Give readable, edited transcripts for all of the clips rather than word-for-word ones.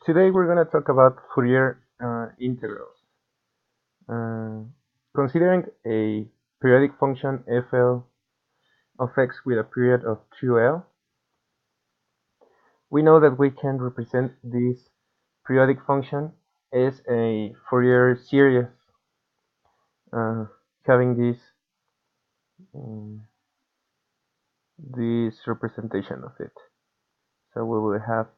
Today we're going to talk about Fourier integrals. Uh, Considering a periodic function fl of x with a period of 2l, we know that we can represent this periodic function as a Fourier series, having um, this representation of it. So we will have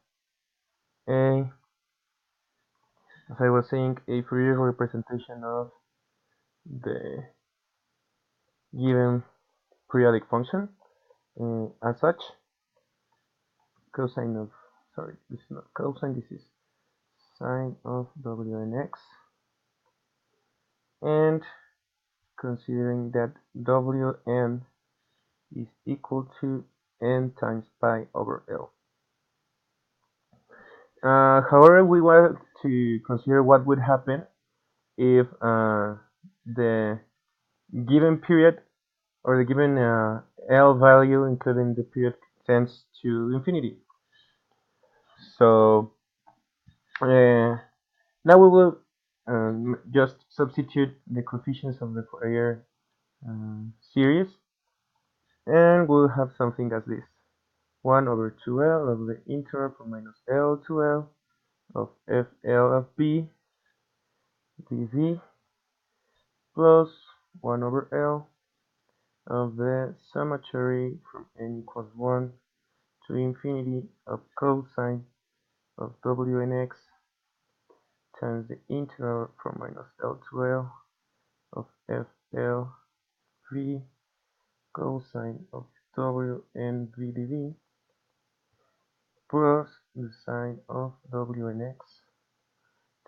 as I was saying, a Fourier representation of the given periodic function. As such, cosine of, sorry, this is not cosine, this is sine of Wn(x), and considering that Wn is equal to n times pi over L. However, we want to consider what would happen if the given period or the given L value, including the period, tends to infinity. So now we will just substitute the coefficients of the Fourier series, and we'll have something as this: 1 over 2L of the integral from minus L to L of FL of B dV plus 1 over L of the summatory from n equals 1 to infinity of cosine of Wn(x) times the integral from minus L to L of FL V cosine of Wn V dV plus the sine of Wn(x)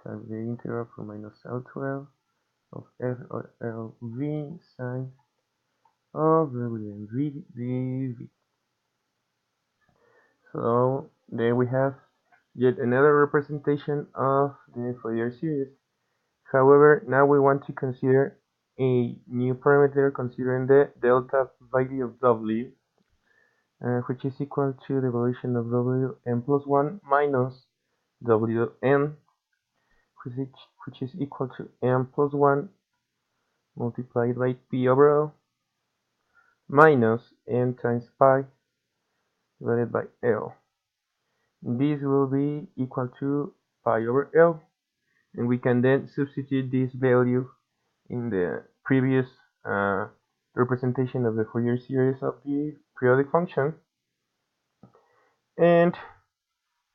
times the integral from minus L to L of FL V sine of Wn V dV. So there we have yet another representation of the Fourier series. However, now we want to consider a new parameter considering the delta value of W, which is equal to the evolution of Wn plus 1 minus Wn, which is equal to n plus 1 multiplied by P over L minus n times pi divided by L. This will be equal to pi over L, and we can then substitute this value in the previous representation of the Fourier series of the periodic function, and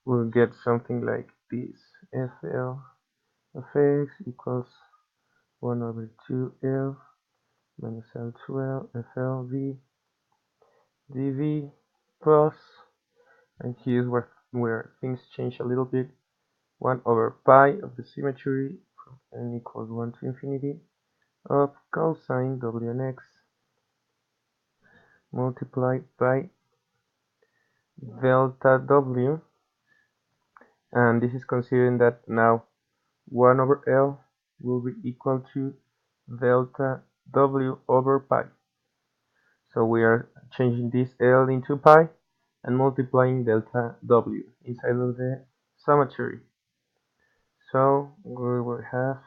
we'll get something like this: FL of x equals 1 over 2L minus L to L FLV dV plus, and here's where things change a little bit, 1 over pi of the symmetry from n equals 1 to infinity of cosine Wn(x) multiplied by delta W, and this is considering that now 1 over L will be equal to delta W over pi. So we are changing this L into pi and multiplying delta W inside of the summatory. So we will have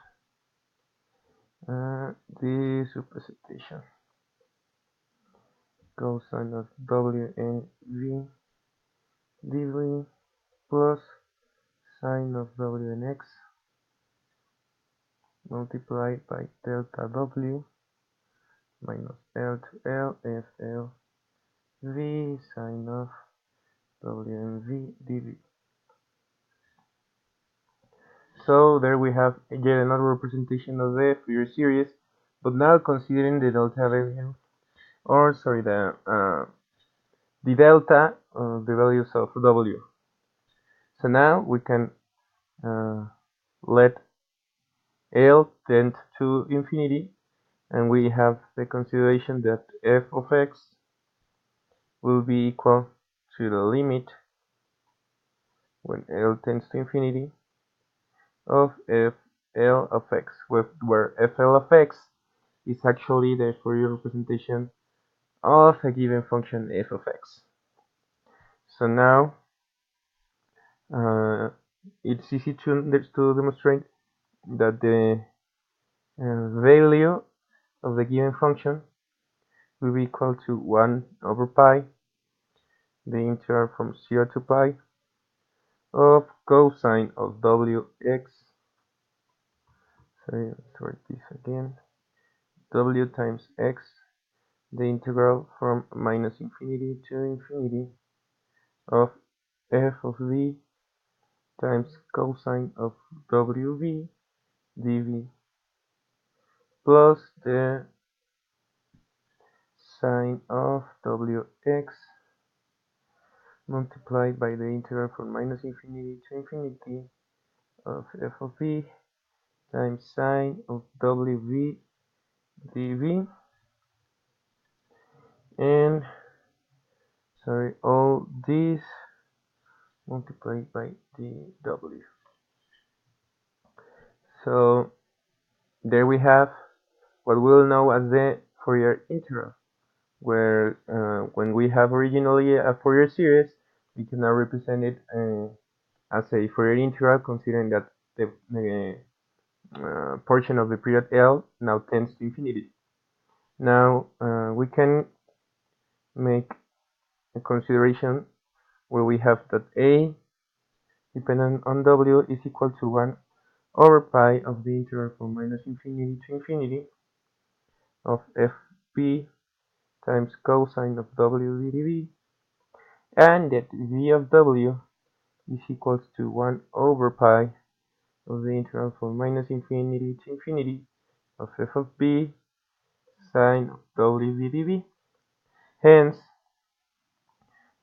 this representation: cosine of Wn V dV plus sine of Wn(x) multiplied by delta W minus L to L FL V sine of Wn V dV. So there we have yet another representation of the Fourier series, but now considering the delta value, or sorry, the delta of the values of W. So now we can let L tend to infinity, and we have the consideration that f of x will be equal to the limit when L tends to infinity of FL of x, where FL of x is actually the Fourier representation of a given function f of x. So now it's easy to demonstrate that the value of the given function will be equal to 1 over pi, the integral from 0 to pi of cosine of wx, sorry, let's write this again, w times x, the integral from minus infinity to infinity of f of v times cosine of wv dv plus the sine of wx multiplied by the integral from minus infinity to infinity of f of v times sine of wv dv, and sorry, all this multiplied by dw. So there we have what we'll know as the Fourier integral, where when we have originally a Fourier series, we can now represent it as a Fourier integral, considering that the portion of the period L now tends to infinity. Now we can make a consideration where we have that A dependent on W is equal to 1 over pi of the integral from minus infinity to infinity of fp times cosine of w dv, and that v of w is equals to 1 over pi of the integral from minus infinity to infinity of f of b sine of w dv. Hence,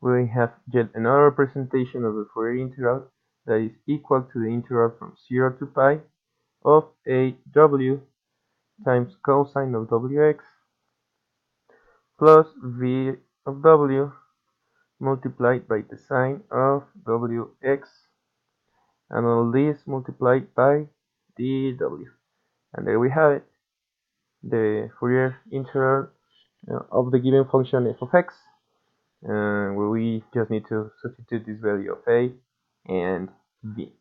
we have yet another representation of the Fourier integral that is equal to the integral from 0 to pi of a w times cosine of wx plus v of w multiplied by the sine of wx, and all this multiplied by dw. And there we have it, the Fourier integral of the given function f of x, where we just need to substitute this value of a and v.